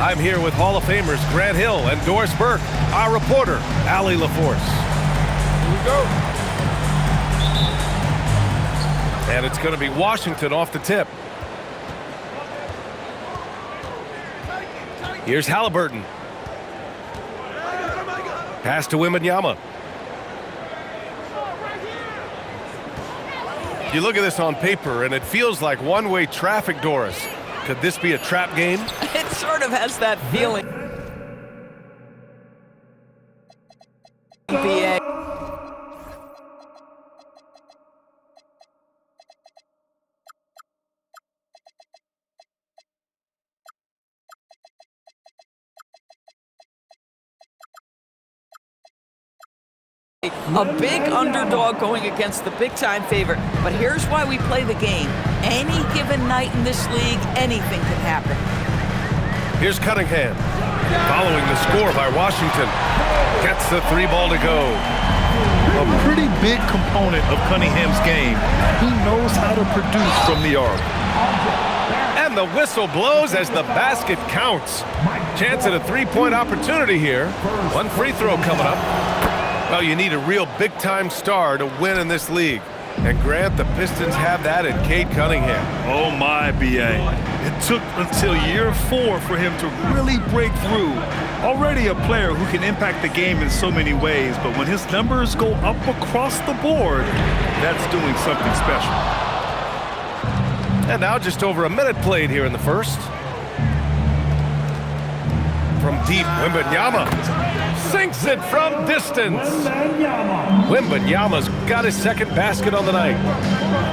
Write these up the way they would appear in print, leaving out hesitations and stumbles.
I'm here with Hall of Famers Grant Hill and Doris Burke, our reporter, Allie LaForce. Here we go. And it's going to be Washington off the tip. Here's Halliburton. Pass to Wembanyama. You look at this on paper, and it feels like one-way traffic, Doris. Could this be a trap game? It sort of has that feeling. A big underdog going against the big-time favorite. But here's why we play the game. Any given night in this league, anything can happen. Here's Cunningham. Following the score by Washington. Gets the three ball to go. A pretty big component of Cunningham's game. He knows how to produce from the arc. And the whistle blows as the basket counts. Chance at a three-point opportunity here. One free throw coming up. Well, you need a real big-time star to win in this league. And Grant, the Pistons have that in Cade Cunningham. Oh my, B.A. It took until year 4 for him to really break through. Already a player who can impact the game in so many ways, but when his numbers go up across the board, that's doing something special. And now just over a minute played here in the first. From deep, Wembanyama sinks it from distance. Wembanyama's got his second basket on the night.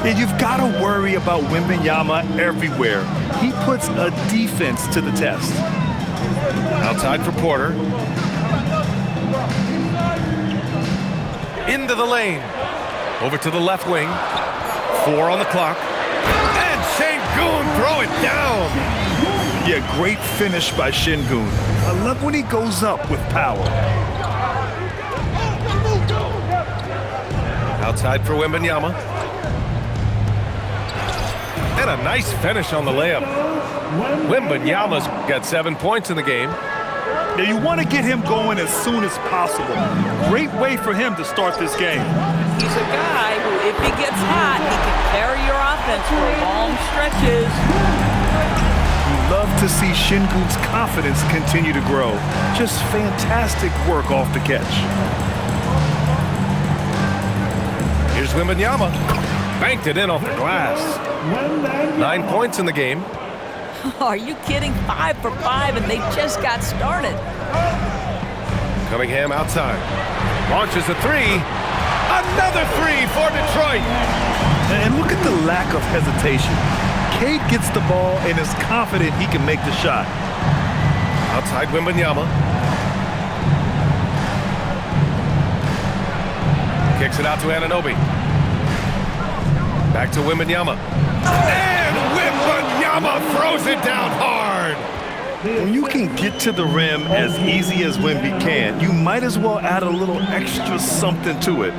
And you've got to worry about Wembanyama everywhere. He puts a defense to the test. Outside for Porter. Into the lane. Over to the left wing. 4 on the clock. And Şengün throw it down. Yeah, great finish by Şengün. I love when he goes up with power. Outside for Wembanyama. And a nice finish on the layup. Wembanyama's got 7 points in the game. Now you want to get him going as soon as possible. Great way for him to start this game. He's a guy who, if he gets hot, he can carry your offense for long stretches. Love to see Şengün's confidence continue to grow. Just fantastic work off the catch. Here's Wembanyama. Banked it in off the glass. 9 points in the game. Are you kidding? 5 for 5, and they just got started. Cunningham outside. Launches a three. Another three for Detroit. And look at the lack of hesitation. Cade gets the ball and is confident he can make the shot. Outside Wembanyama. Kicks it out to Anunoby. Back to Wembanyama. And Wembanyama throws it down hard. When you can get to the rim as easy as Wemby can, you might as well add a little extra something to it.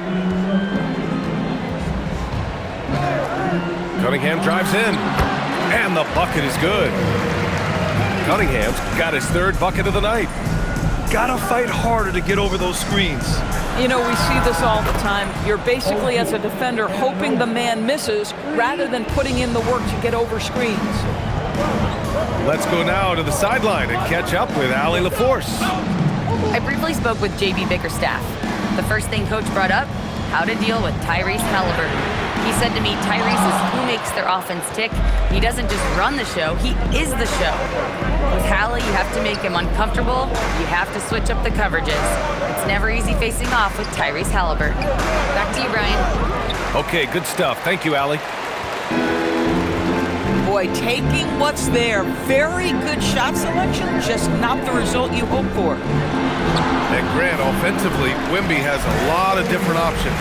Cunningham drives in. And the bucket is good. Cunningham's got his 3rd bucket of the night. Gotta fight harder to get over those screens. You know, we see this all the time. You're basically, as a defender, hoping the man misses rather than putting in the work to get over screens. Let's go now to the sideline and catch up with Allie LaForce. I briefly spoke with J.B. Bickerstaff. The first thing Coach brought up, how to deal with Tyrese Halliburton. He said to me, Tyrese is who makes their offense tick. He doesn't just run the show, he is the show. With Hallie, you have to make him uncomfortable. You have to switch up the coverages. It's never easy facing off with Tyrese Halliburton. Back to you, Brian. Okay, good stuff. Thank you, Allie. Boy, taking what's there. Very good shot selection, just not the result you hope for. And Grant, offensively, Wemby has a lot of different options.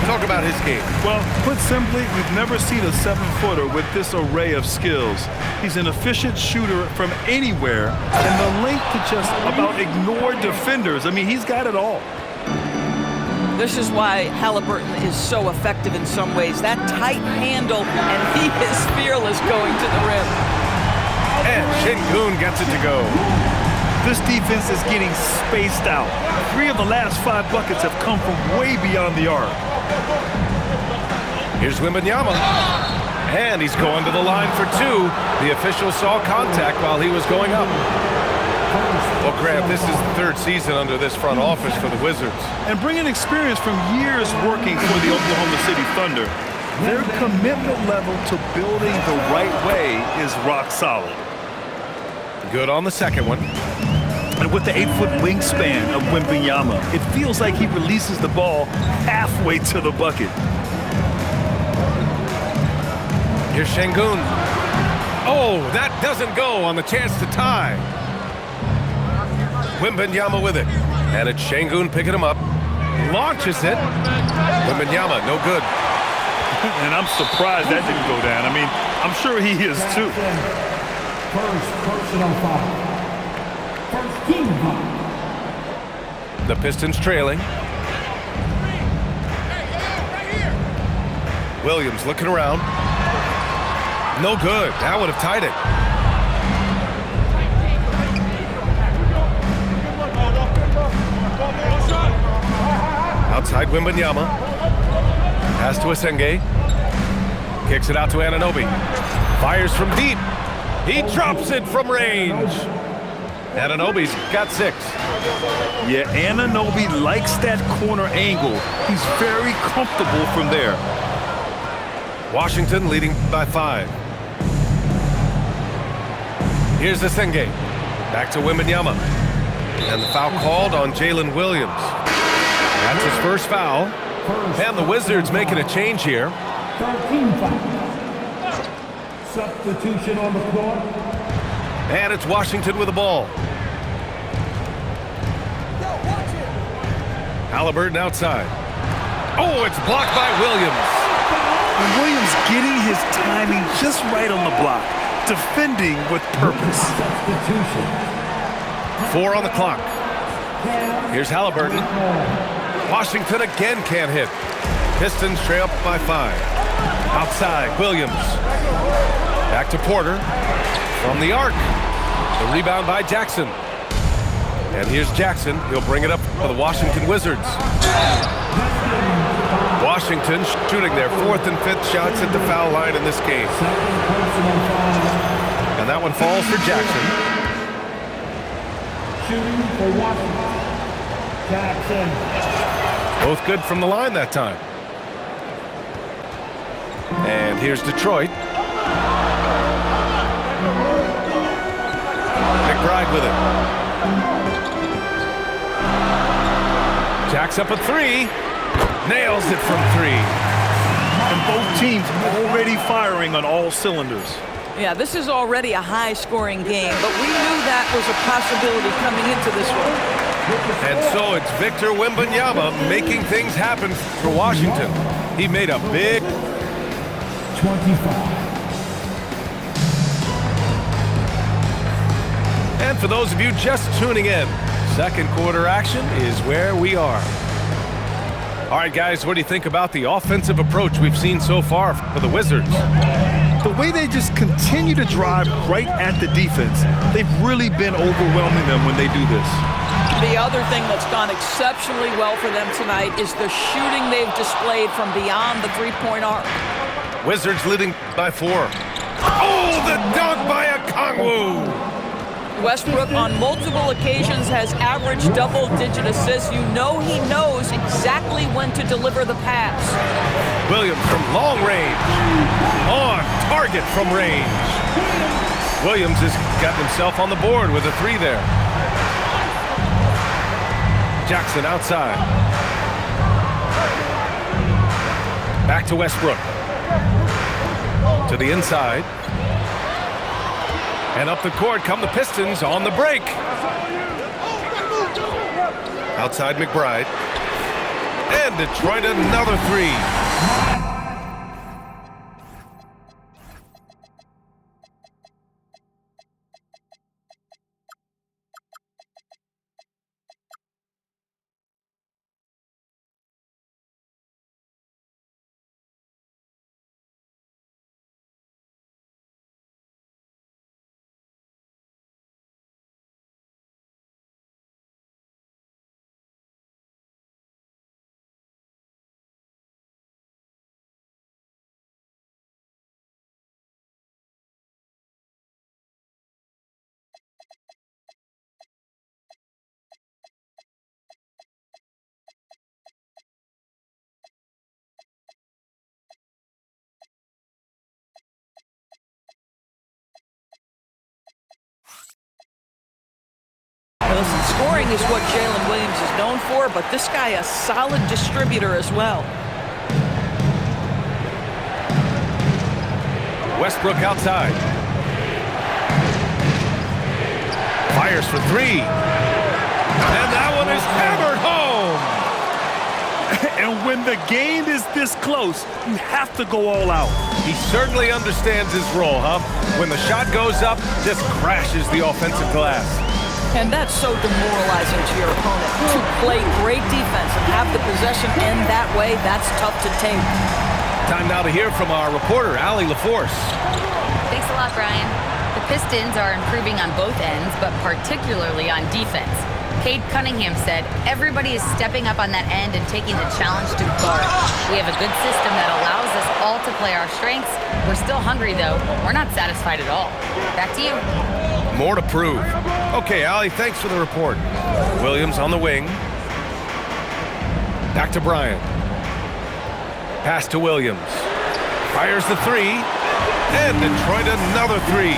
Talk about his game. Well, put simply, we've never seen a 7-footer with this array of skills. He's an efficient shooter from anywhere, and the length to just about ignore defenders. I mean, he's got it all. This is why Halliburton is so effective in some ways. That tight handle, and he is fearless going to the rim. And Şengün gets it to go. This defense is getting spaced out. 3 of the last 5 buckets have come from way beyond the arc. Here's Wembanyama. And he's going to the line for 2. The official saw contact while he was going up. Well, Grant, this is the 3rd season under this front office for the Wizards. And bringing experience from years working for the Oklahoma City Thunder, their commitment level to building the right way is rock solid. Good on the second one. And with the 8-foot wingspan of Wembanyama, it feels like he releases the ball halfway to the bucket. Here's Şengün. Oh, that doesn't go on the chance to tie. Wembanyama with it. And it's Şengün picking him up. Launches it. Wembanyama, no good. And I'm surprised that didn't go down. I mean, I'm sure he is too. First personal foul. First team foul. The Pistons trailing. Williams looking around. No good. That would have tied it. Outside Wembanyama. Pass to Asenge. Kicks it out to Anunoby. Fires from deep. He drops it from range. Anunoby's got 6. Yeah, Anunoby likes that corner angle. He's very comfortable from there. Washington leading by 5. Here's Asenge. Back to Wembanyama. And the foul called on Jalen Williams. That's his first foul. And the Wizards making a change here. 13 foul. Substitution on the floor. And it's Washington with the ball. Halliburton outside. Oh, it's blocked by Williams. And Williams getting his timing just right on the block. Defending with purpose. Substitution. 4 on the clock. Here's Halliburton. Washington again can't hit. Pistons trail up by 5. Outside, Williams. Back to Porter. From the arc. The rebound by Jackson. And here's Jackson. He'll bring it up for the Washington Wizards. Washington shooting their 4th and 5th shots at the foul line in this game. And that one falls for Jackson. Shooting for Washington. Jackson. Both good from the line that time. And here's Detroit. McBride with it. Jacks up a 3. Nails it from 3. And both teams already firing on all cylinders. Yeah, this is already a high-scoring game, but we knew that was a possibility coming into this one. And so it's Victor Wembanyama making things happen for Washington. He made a big 25. And for those of you just tuning in, second quarter action is where we are. All right, guys, what do you think about the offensive approach we've seen so far for the Wizards? The way they just continue to drive right at the defense, they've really been overwhelming them when they do this. The other thing that's gone exceptionally well for them tonight is the shooting they've displayed from beyond the three-point arc. Wizards leading by 4. Oh, the dunk by Okongwu! Westbrook on multiple occasions has averaged double-digit assists. You know he knows exactly when to deliver the pass. Williams from long range. On target from range. Williams has got himself on the board with a 3 there. Jackson outside. Back to Westbrook. To the inside. And up the court come the Pistons on the break. Outside McBride. And Detroit another 3. Scoring is what Jalen Williams is known for, but this guy a solid distributor as well. Westbrook outside. Fires for three. And that one is hammered home. And when the game is this close, you have to go all out. He certainly understands his role, huh? When the shot goes up, just crashes the offensive glass. And that's so demoralizing to your opponent. To play great defense and have the possession end that way, that's tough to take. Time now to hear from our reporter, Allie LaForce. Thanks a lot, Brian. The Pistons are improving on both ends, but particularly on defense. Cade Cunningham said, everybody is stepping up on that end and taking the challenge to guard. We have a good system that allows us all to play our strengths. We're still hungry, though. We're not satisfied at all. Back to you. More to prove. Okay, Allie, thanks for the report. Williams on the wing. Back to Bryant. Pass to Williams. Fires the three. And Detroit another three.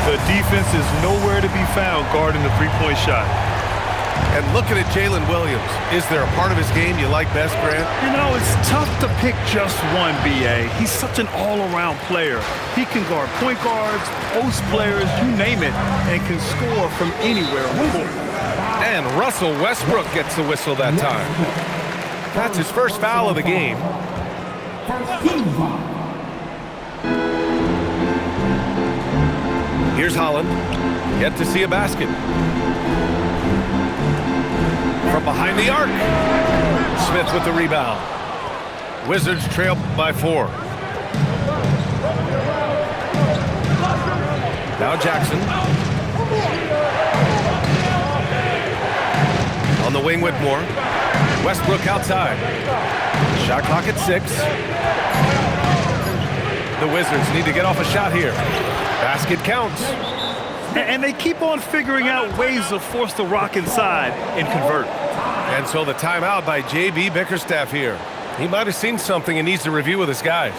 The defense is nowhere to be found guarding the three-point shot. And looking at Jalen Williams, is there a part of his game you like best, Grant? You know, it's tough to pick just one, B.A. He's such an all-around player. He can guard point guards, post players, you name it, and can score from anywhere on the court. And Russell Westbrook gets the whistle that time. That's his first foul of the game. First team foul. Here's Holland. Yet to see a basket. From behind the arc. Smith with the rebound. Wizards trail by 4. Now Jackson. On the wing, Whitmore. Westbrook outside. Shot clock at 6. The Wizards need to get off a shot here. Basket counts. And they keep on figuring out ways to force the rock inside and convert. And so the timeout by J.B. Bickerstaff here. He might have seen something and needs to review with his guys.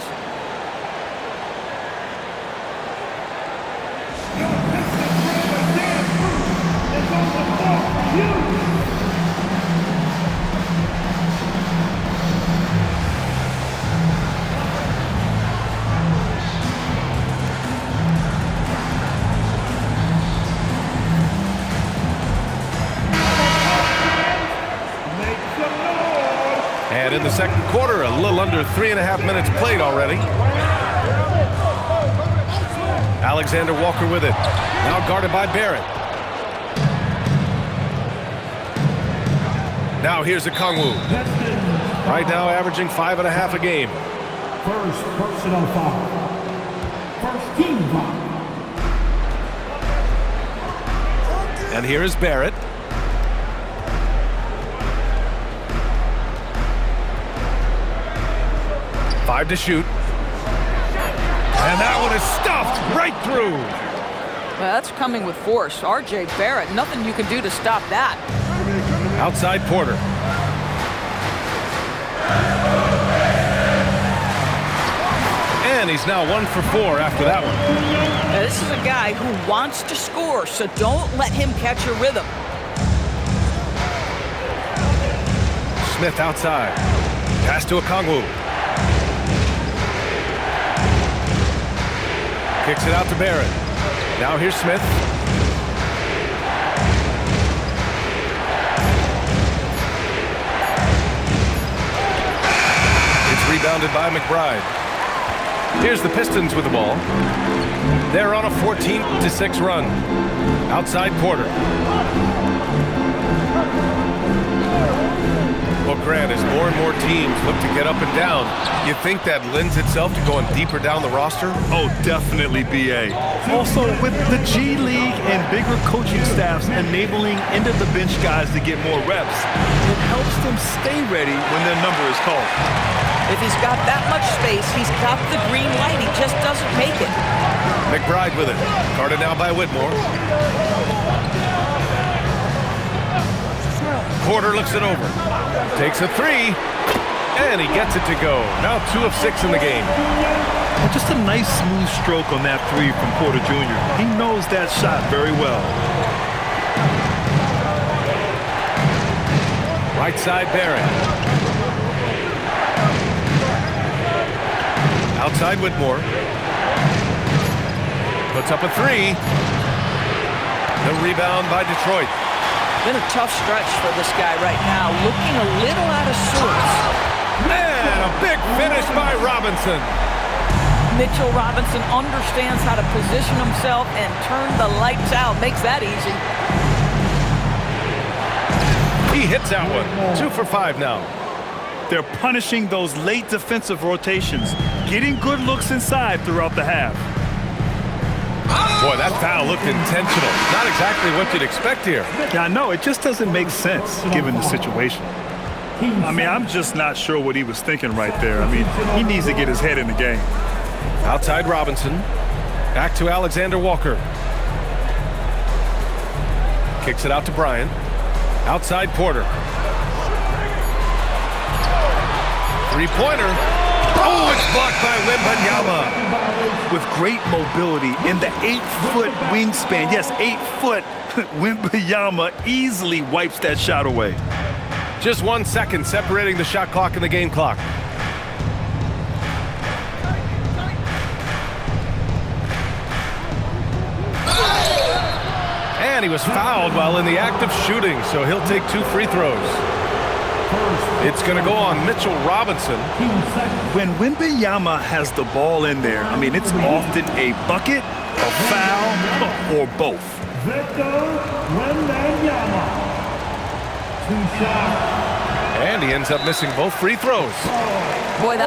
And in the second quarter, a little under 3.5 minutes played already. Alexander Walker with it. Now guarded by Barrett. Now here's Okongwu. Right now averaging 5.5 a game. First personal foul. First team foul. And here is Barrett. Five to shoot. And that one is stuffed right through. Well, that's coming with force. R.J. Barrett, nothing you can do to stop that. Outside Porter. And he's now 1 for 4 after that one. Now, this is a guy who wants to score, so don't let him catch a rhythm. Smith outside. Pass to Okongwu. Kicks it out to Barrett. Now here's Smith. It's rebounded by McBride. Here's the Pistons with the ball. They're on a 14-6 run. Outside Porter. Well, Grant, as more and more teams look to get up and down, you think that lends itself to going deeper down the roster? Oh, definitely, B.A. Also, with the G League and bigger coaching staffs enabling end-of-the-bench guys to get more reps, it helps them stay ready when their number is called. If he's got that much space, he's got the green light. He just doesn't make it. McBride with it. Guarded now by Whitmore. Porter looks it over. Takes a three. And he gets it to go. Now 2 of 6 in the game. Well, just a nice smooth stroke on that three from Porter Jr. He knows that shot very well. Right side Barrett. Outside Whitmore. Puts up a three. The rebound by Detroit. Been a tough stretch for this guy right now. Looking a little out of sorts. Man, a big finish by Robinson. Mitchell Robinson understands how to position himself and turn the lights out. Makes that easy. He hits that one. 2 for 5 now. They're punishing those late defensive rotations, getting good looks inside throughout the half. Boy, that foul looked intentional. Not exactly what you'd expect here. Yeah, I know. It just doesn't make sense given the situation. I mean, I'm just not sure what he was thinking right there. I mean, he needs to get his head in the game. Outside Robinson. Back to Alexander Walker. Kicks it out to Bryant. Outside Porter. Three-pointer. Oh, it's blocked by Wembanyama. With great mobility in the 8-foot wingspan. Yes, 8 foot. Wembanyama easily wipes that shot away. Just 1 second separating the shot clock and the game clock. And he was fouled while in the act of shooting, so he'll take 2 free throws. It's going to go on Mitchell Robinson. When Wembanyama has the ball in there, I mean, it's often a bucket, a foul, or both. Victor Wembanyama. 2 shots. And he ends up missing both free throws. Boy,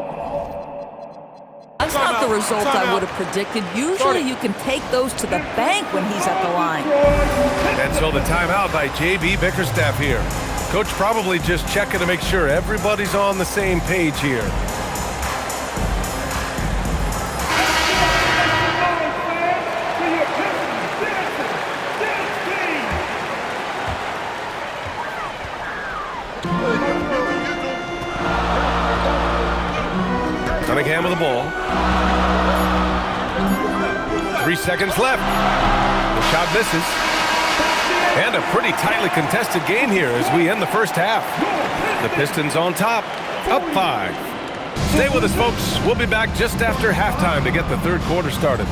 that's not the result I would have predicted. Usually you can take those to the bank when he's at the line. And so the timeout by J.B. Bickerstaff here. Coach probably just checking to make sure everybody's on the same page here. Cunningham with the ball. 3 seconds left. The shot misses. And a pretty tightly contested game here as we end the first half. The Pistons on top, up 5. Stay with us, folks. We'll be back just after halftime to get the third quarter started.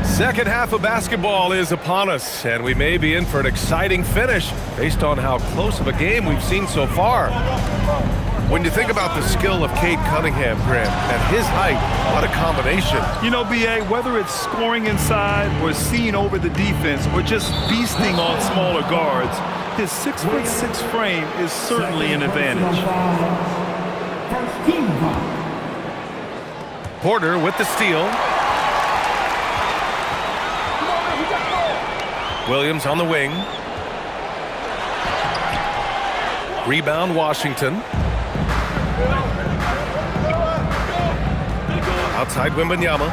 Second half of basketball is upon us, and we may be in for an exciting finish based on how close of a game we've seen so far. When you think about the skill of Cade Cunningham, Grant, at his height, what a combination. You know, B.A., whether it's scoring inside or seeing over the defense or just beasting on smaller guards, his 6'6" frame is certainly an advantage. First team foul. Porter with the steal. Williams on the wing. Rebound, Washington. Outside Wembanyama.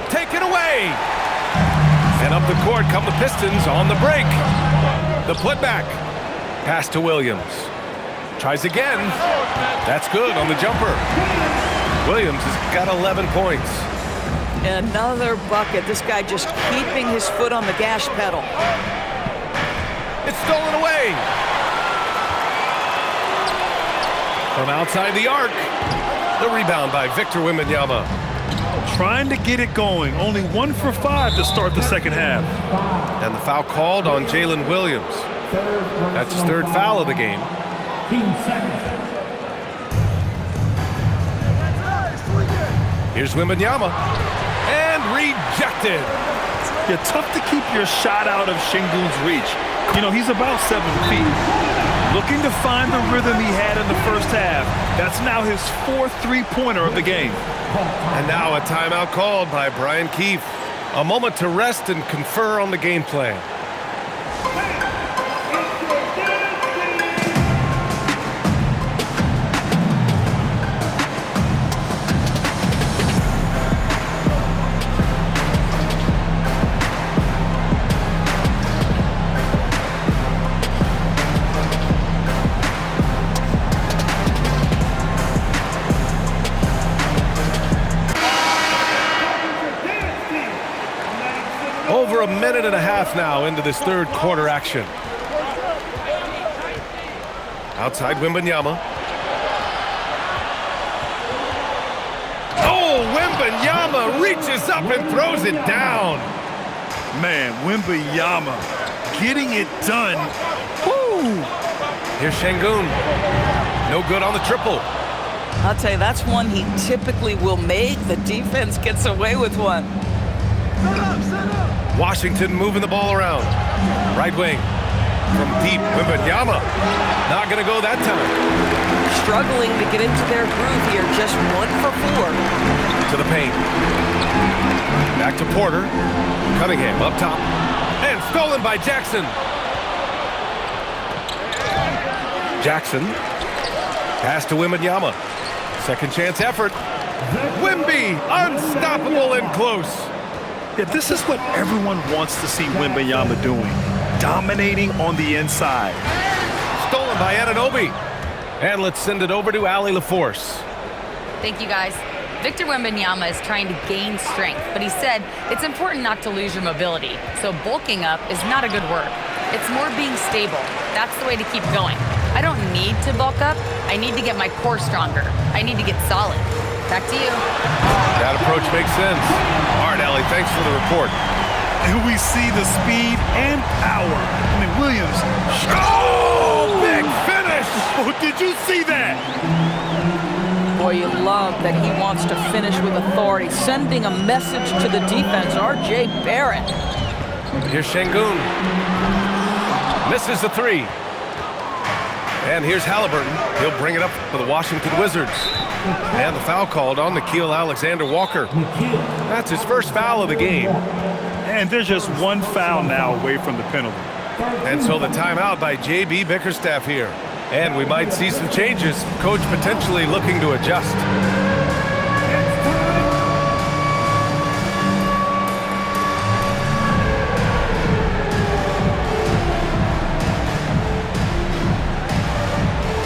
Taken away. And up the court come the Pistons on the break. The putback. Pass to Williams. Tries again. That's good on the jumper. Williams has got 11 points. Another bucket. This guy just keeping his foot on the gas pedal. It's stolen away. From outside the arc. The rebound by Victor Wembanyama. Trying to get it going. Only 1 for 5 to start the second half. And the foul called on Jalen Williams. That's his third foul of the game. 15 seconds. Here's Wembanyama. And rejected. Yeah, tough to keep your shot out of Şengün's reach. You know, he's about 7 feet. Looking to find the rhythm he had in the first half. That's now his 4th three-pointer of the game. And now a timeout called by Brian Keefe. A moment to rest and confer on the game plan. minute and a half now into this third quarter action. Outside Wembanyama. Oh, Wembanyama reaches up and throws it down. Man, Wembanyama getting it done. Woo! Here's Şengün. No good on the triple. I'll tell you, that's one he typically will make. The defense gets away with one. Washington moving the ball around. Right wing. From deep, Wembanyama. Not going to go that time. Struggling to get into their groove here. Just 1 for 4. To the paint. Back to Porter. Cunningham up top. And stolen by Jackson. Jackson. Pass to Wembanyama. Second chance effort. Wemby, unstoppable and close. Yeah, this is what everyone wants to see Wembanyama doing. Dominating on the inside. Stolen by Anunoby. And let's send it over to Allie LaForce. Thank you, guys. Victor Wembanyama is trying to gain strength, but he said it's important not to lose your mobility. So bulking up is not a good word. It's more being stable. That's the way to keep going. I don't need to bulk up. I need to get my core stronger. I need to get solid. Back to you. That approach makes sense. All right, Allie, thanks for the report. And we see the speed and power. I mean, Williams. Oh, Big finish! oh, did you see that? Boy, you love that he wants to finish with authority, sending a message to the defense. R.J. Barrett. Here's Şengün. Misses the three. And here's Halliburton. He'll bring it up for the Washington Wizards. And the foul called on Nickeil Alexander-Walker. That's his first foul of the game. And there's just one foul now away from the penalty. And so the timeout by J.B. Bickerstaff here. And we might see some changes. Coach potentially looking to adjust.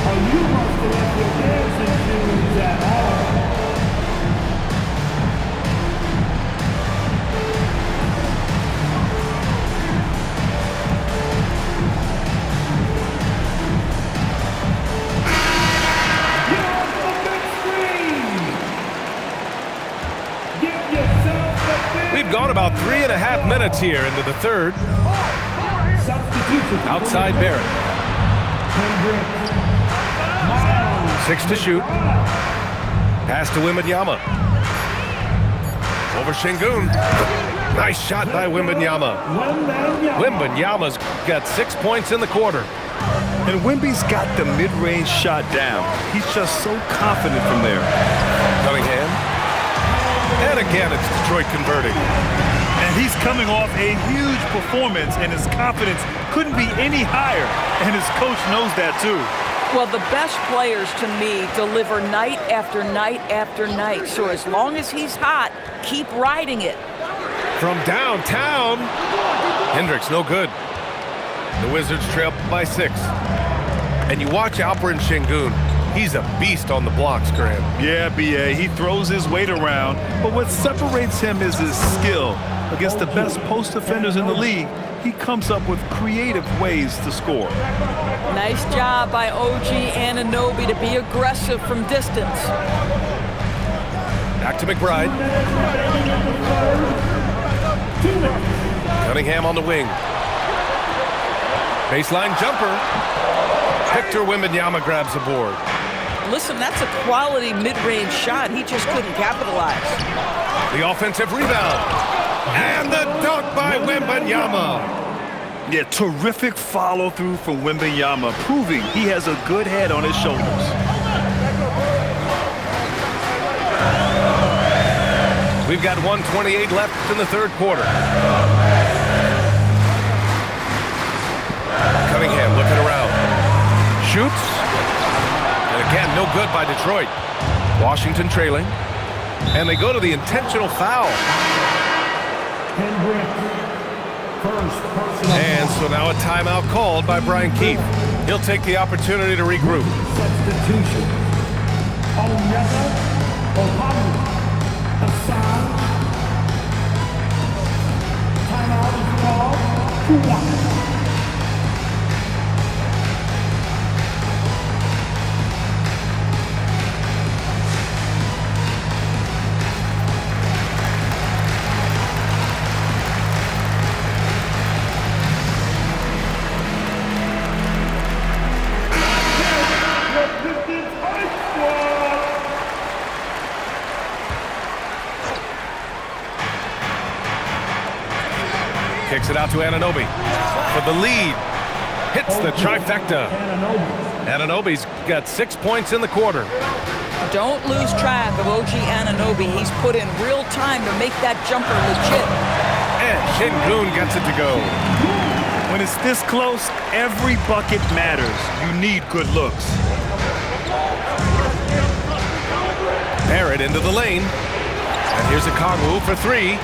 You must have left your dancing shoes at home. Get off the big screen. Give yourself the big We've gone about 3.5 minutes here into the third. substitution. Outside Barrett. Hendricks. 6 to shoot. Pass to Wembanyama. Over Şengün. Nice shot by Wembanyama. Wembanyama's got 6 points in the quarter. And Wemby's got the mid-range shot down. He's just so confident from there. Cunningham. And again, it's Detroit converting. And he's coming off a huge performance, and his confidence couldn't be any higher. And his coach knows that, too. Well, the best players, to me, deliver night after night after night. So as long as he's hot, keep riding it. From downtown. Hendricks, no good. The Wizards trail by 6. And you watch Alperen Şengün. He's a beast on the blocks, Graham. Yeah, B.A., he throws his weight around, but what separates him is his skill. Against the best post defenders in the league, he comes up with creative ways to score. Nice job by OG Anunoby to be aggressive from distance. Back to McBride. Cunningham on the wing. Baseline jumper. Victor Wembanyama grabs the board. Listen, that's a quality mid-range shot. He just couldn't capitalize. The offensive rebound. And the dunk by Wembanyama. Yeah, terrific follow-through from Wembanyama, proving he has a good head on his shoulders. We've got 1:28 left in the third quarter. Cunningham looking around. Shoots. And again, no good by Detroit. Washington trailing. And they go to the intentional foul. And so now a timeout called by Brian Keefe. He'll take the opportunity to regroup. Substitution. Onyeka Okongwu. Hassan. Timeout is called. Kicks it out to Anunoby for the lead. Hits the trifecta. Anunoby's got 6 points in the quarter. Don't lose track of OG Anunoby. He's put in real time to make that jumper legit. And Şengün gets it to go. When it's this close, every bucket matters. You need good looks. Barrett into the lane. And here's Okongwu for three.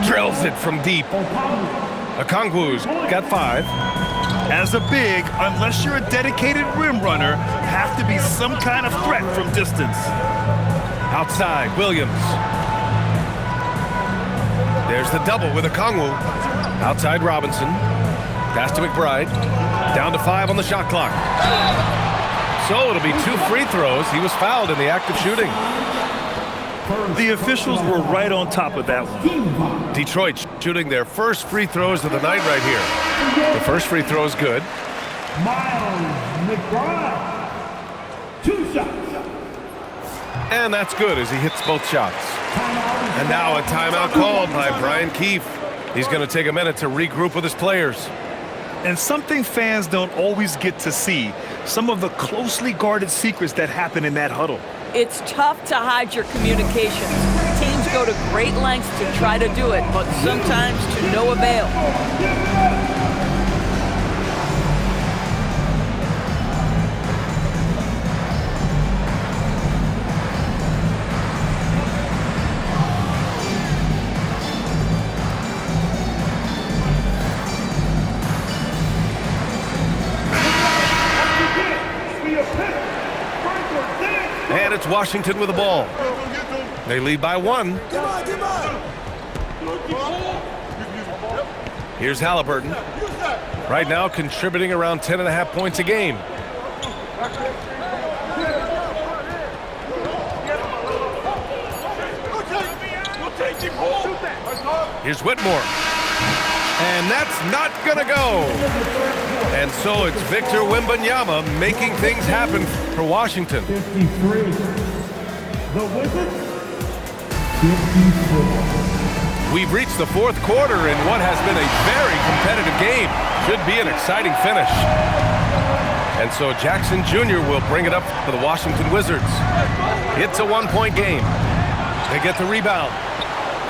Drills it from deep. Okongwu's got 5. As a big, unless you're a dedicated rim runner, have to be some kind of threat from distance. Outside, Williams. There's the double with Okongwu. Outside, Robinson. Pass to McBride. Down to 5 on the shot clock. So it'll be 2 free throws. He was fouled in the act of shooting. The officials were right on top of that one. Detroit shooting their first free throws of the night right here. The first free throw is good. Miles McBride. 2 shots. And that's good as he hits both shots. And now a timeout called by Brian Keefe. He's going to take a minute to regroup with his players. And something fans don't always get to see, some of the closely guarded secrets that happen in that huddle. It's tough to hide your communications. Teams go to great lengths to try to do it, but sometimes to no avail. And it's Washington with the ball. They lead by 1. Here's Halliburton. Right now contributing around 10.5 points a game. Here's Whitmore. And that's not gonna go. And so it's Victor Wembanyama making things happen for Washington. 53. The Wizards. 54. We've reached the 4th quarter in what has been a very competitive game. Should be an exciting finish. And so Jackson Jr. will bring it up for the Washington Wizards. It's a 1-point game. They get the rebound.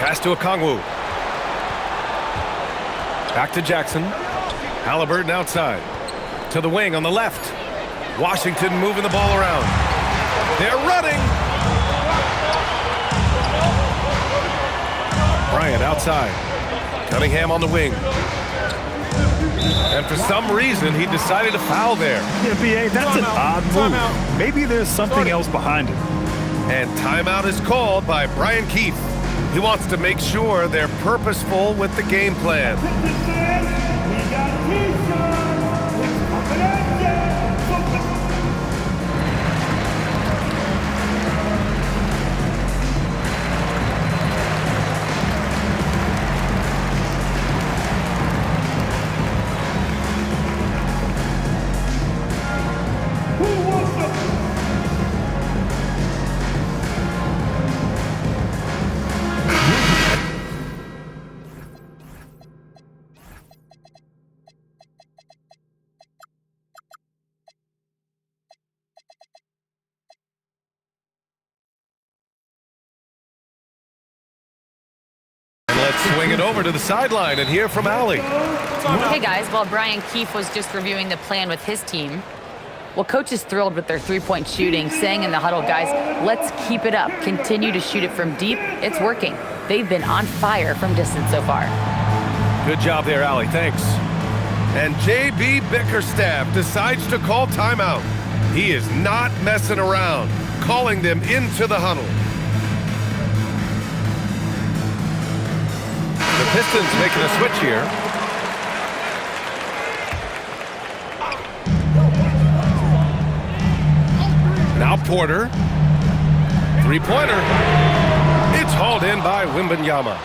Pass to Okongwu. Back to Jackson. Halliburton outside. To the wing on the left. Washington moving the ball around. They're running. Bryant outside. Cunningham on the wing. And for some reason, he decided to foul there. Yeah, B.A., that's an odd move. Maybe there's something else behind it. And timeout is called by Brian Keefe. He wants to make sure they're purposeful with the game plan. We got T-shirts. It's coming at you. Who wants them? Let's swing it over to the sideline and hear from Allie. Hey guys, while Brian Keefe was just reviewing the plan with his team, well, coach is thrilled with their three-point shooting, saying in the huddle, guys, let's keep it up. Continue to shoot it from deep. It's working. They've been on fire from distance so far. Good job there, Allie. Thanks. And J.B. Bickerstaff decides to call timeout. He is not messing around, calling them into the huddle. The Pistons making a switch here. Porter. Three-pointer. It's hauled in by Wembanyama.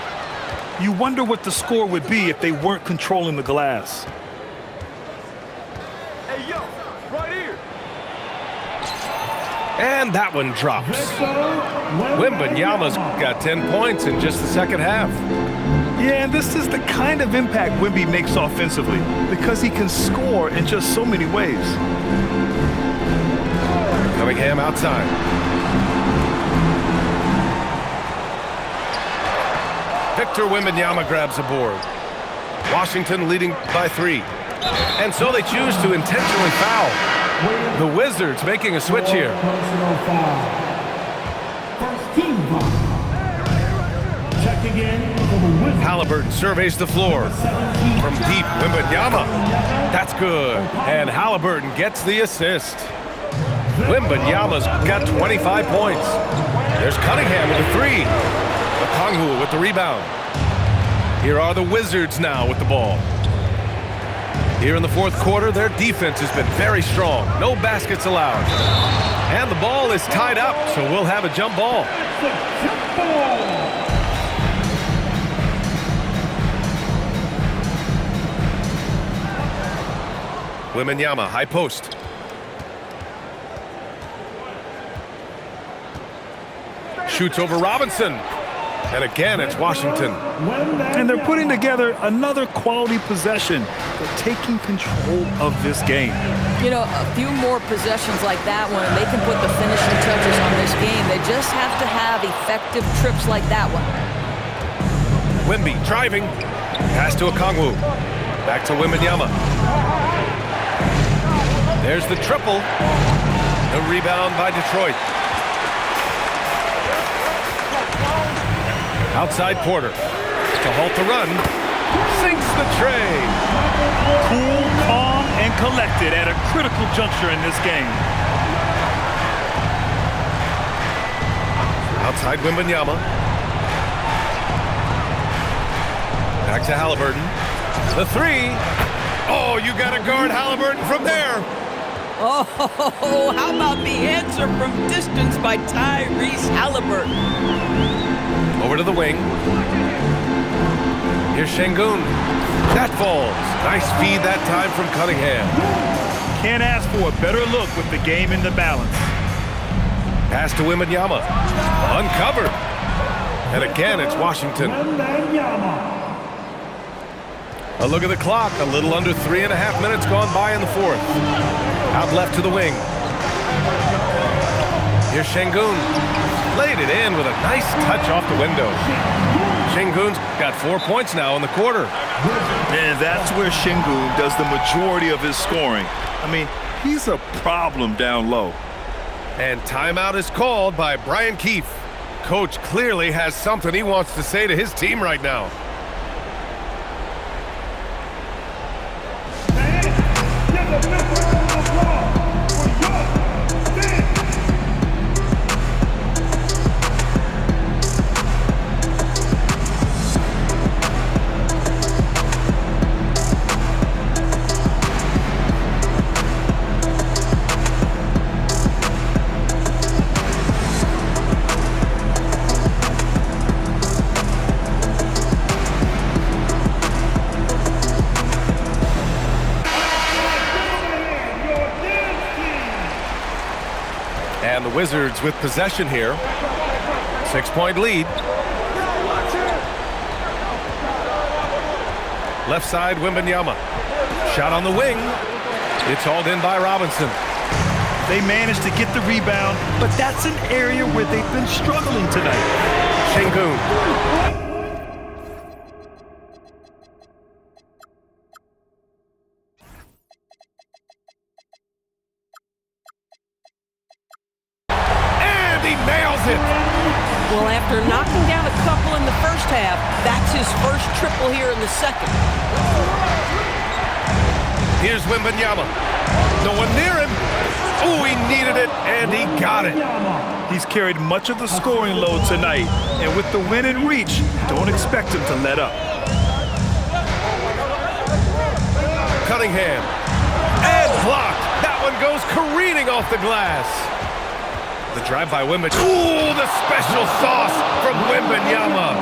You wonder what the score would be if they weren't controlling the glass. Hey, yo, right here. And that one drops. Wembanyama's got 10 points in just the second half. Yeah, and this is the kind of impact Wemby makes offensively because he can score in just so many ways. Cunningham outside. Victor Wembanyama grabs a board. Washington leading by 3. And so they choose to intentionally foul. The Wizards making a switch here. Personal foul. First team foul. Check again for the Wizards. Halliburton surveys the floor. From deep, Wembanyama. That's good. And Halliburton gets the assist. Wembanyama's got 25 points. There's Cunningham with a 3. Okongwu with the rebound. Here are the Wizards now with the ball. Here in the fourth quarter, their defense has been very strong. No baskets allowed. And the ball is tied up, so we'll have a jump ball. Jump ball. Wembanyama, high post. Shoots over Robinson. And again, it's Washington. And they're putting together another quality possession. They're taking control of this game. You know, a few more possessions like that one, and they can put the finishing touches on this game. They just have to have effective trips like that one. Wemby driving. Pass to Okongwu. Back to Wembanyama. There's the triple. The rebound by Detroit. Outside Porter. To halt the run. Sinks the tray. Cool, calm, and collected at a critical juncture in this game. Outside Wembanyama. Back to Halliburton. The 3. Oh, you got to guard Halliburton from there. Oh, how about the answer from distance by Tyrese Halliburton? Over to the wing. Here's Şengün. That falls. Nice feed that time from Cunningham. Can't ask for a better look with the game in the balance. Pass to Wembanyama. Uncovered. And again, it's Washington. A look at the clock. A little under 3.5 minutes gone by in the fourth. Out left to the wing. Here's Şengün. Laid it in with a nice touch off the window. Şengün's got 4 points now in the quarter. And that's where Şengün does the majority of his scoring. I mean, he's a problem down low. And timeout is called by Brian Keefe. Coach clearly has something he wants to say to his team right now. And the Wizards with possession here. 6-point lead. Left side, Wembanyama. Shot on the wing. It's hauled in by Robinson. They managed to get the rebound, but that's an area where they've been struggling tonight. Şengün. Nails it. Well, after knocking down a couple in the first half, that's his first triple here in the second. Here's Wembanyama. No one near him. Oh, he needed it, and he got it. He's carried much of the scoring load tonight, and with the win in reach, don't expect him to let up. Cunningham. And blocked. That one goes careening off the glass. The drive by Wembanyama. Ooh, the special sauce from Wembanyama.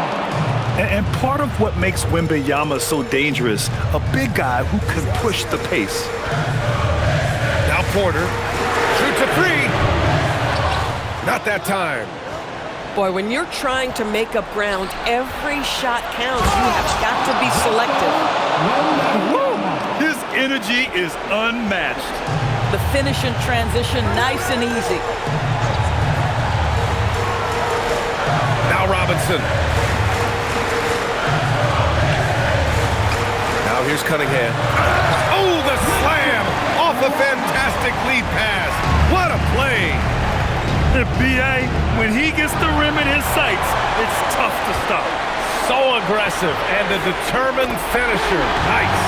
And part of what makes Wembanyama so dangerous, a big guy who can push the pace. Now Porter shoots a three. Not that time. Boy, when you're trying to make up ground, every shot counts. You have got to be selective. Woo! His energy is unmatched. The finish in transition, nice and easy. Now Robinson. Now here's Cunningham. Oh, the slam off a fantastic lead pass. What a play. The B.A., when he gets the rim in his sights, it's tough to stop. So aggressive and a determined finisher. Nice.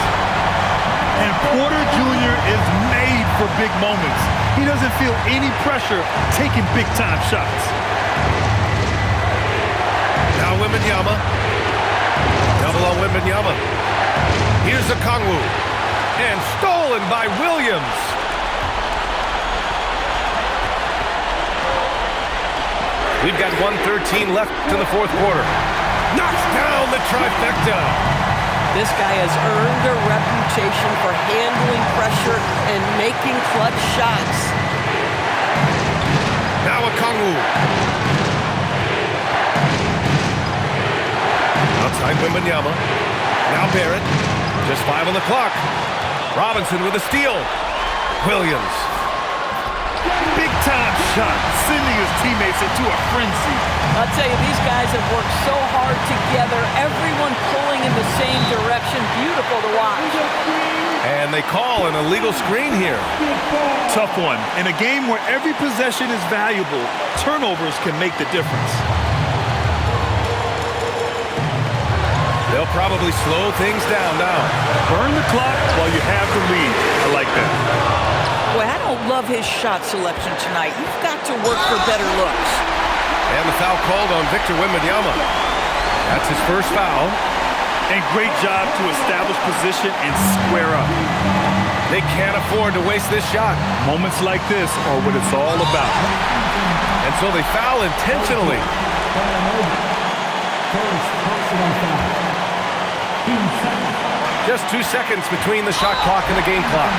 And Porter Jr. is made for big moments. He doesn't feel any pressure taking big-time shots. Now Wembanyama. Double on Wembanyama. Here's Okongwu. And stolen by Williams. We've got 1:13 left in the fourth quarter. Knocks down the trifecta. This guy has earned a reputation for handling pressure and making clutch shots. Now Okongwu. Outside Wembanyama. Now Barrett. Just 5 on the clock. Robinson with a steal. Williams. Big-time shot, sending his teammates into a frenzy. I'll tell you, these guys have worked so hard together, everyone pulling in the same direction. Beautiful to watch. And they call an illegal screen here. Tough one. In a game where every possession is valuable, turnovers can make the difference. They'll probably slow things down now. Burn the clock while you have the lead. I like that. Boy, I don't love his shot selection tonight. You've got to work for better looks. And the foul called on Victor Wembanyama. That's his first foul. And great job to establish position and square up. They can't afford to waste this shot. Moments like this are what it's all about. And so they foul intentionally. Just 2 seconds between the shot clock and the game clock.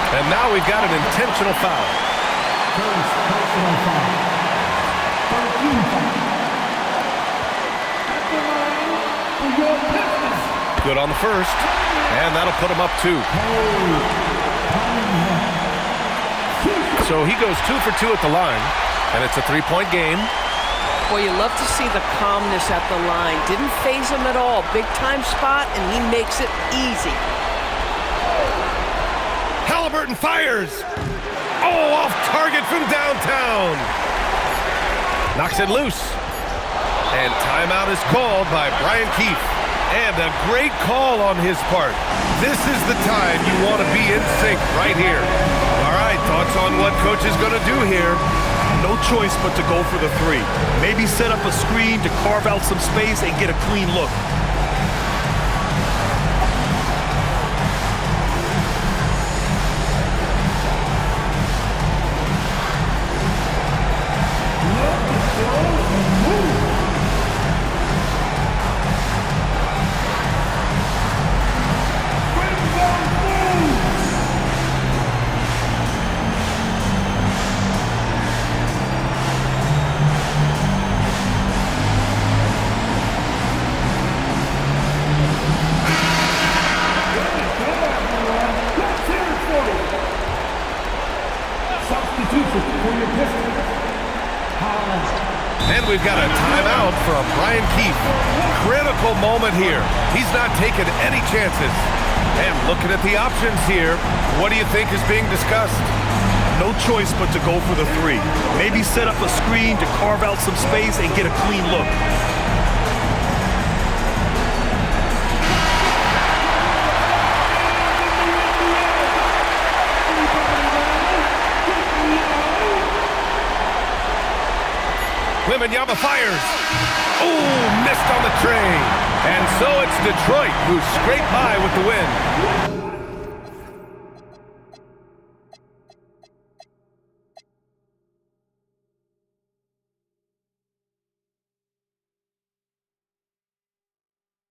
And now we've got an intentional foul. Good on the first. And that'll put him up 2. So he goes 2 for 2 at the line. And it's a 3-point game. Boy, you love to see the calmness at the line. Didn't faze him at all. Big-time spot, and he makes it easy. Halliburton fires. Oh, off target from downtown. Knocks it loose. And timeout is called by Brian Keefe. And a great call on his part. This is the time you want to be in sync right here. All right, thoughts on what coach is going to do here? No choice but to go for the 3. Maybe set up a screen to carve out some space and get a clean look. And we've got a timeout from Brian Keefe. Critical moment here. He's not taking any chances. And looking at the options here, what do you think is being discussed? No choice but to go for the 3. Maybe set up a screen to carve out some space and get a clean look. Wembanyama fires. Oh, missed on the tray. And so it's Detroit who scraped by with the win.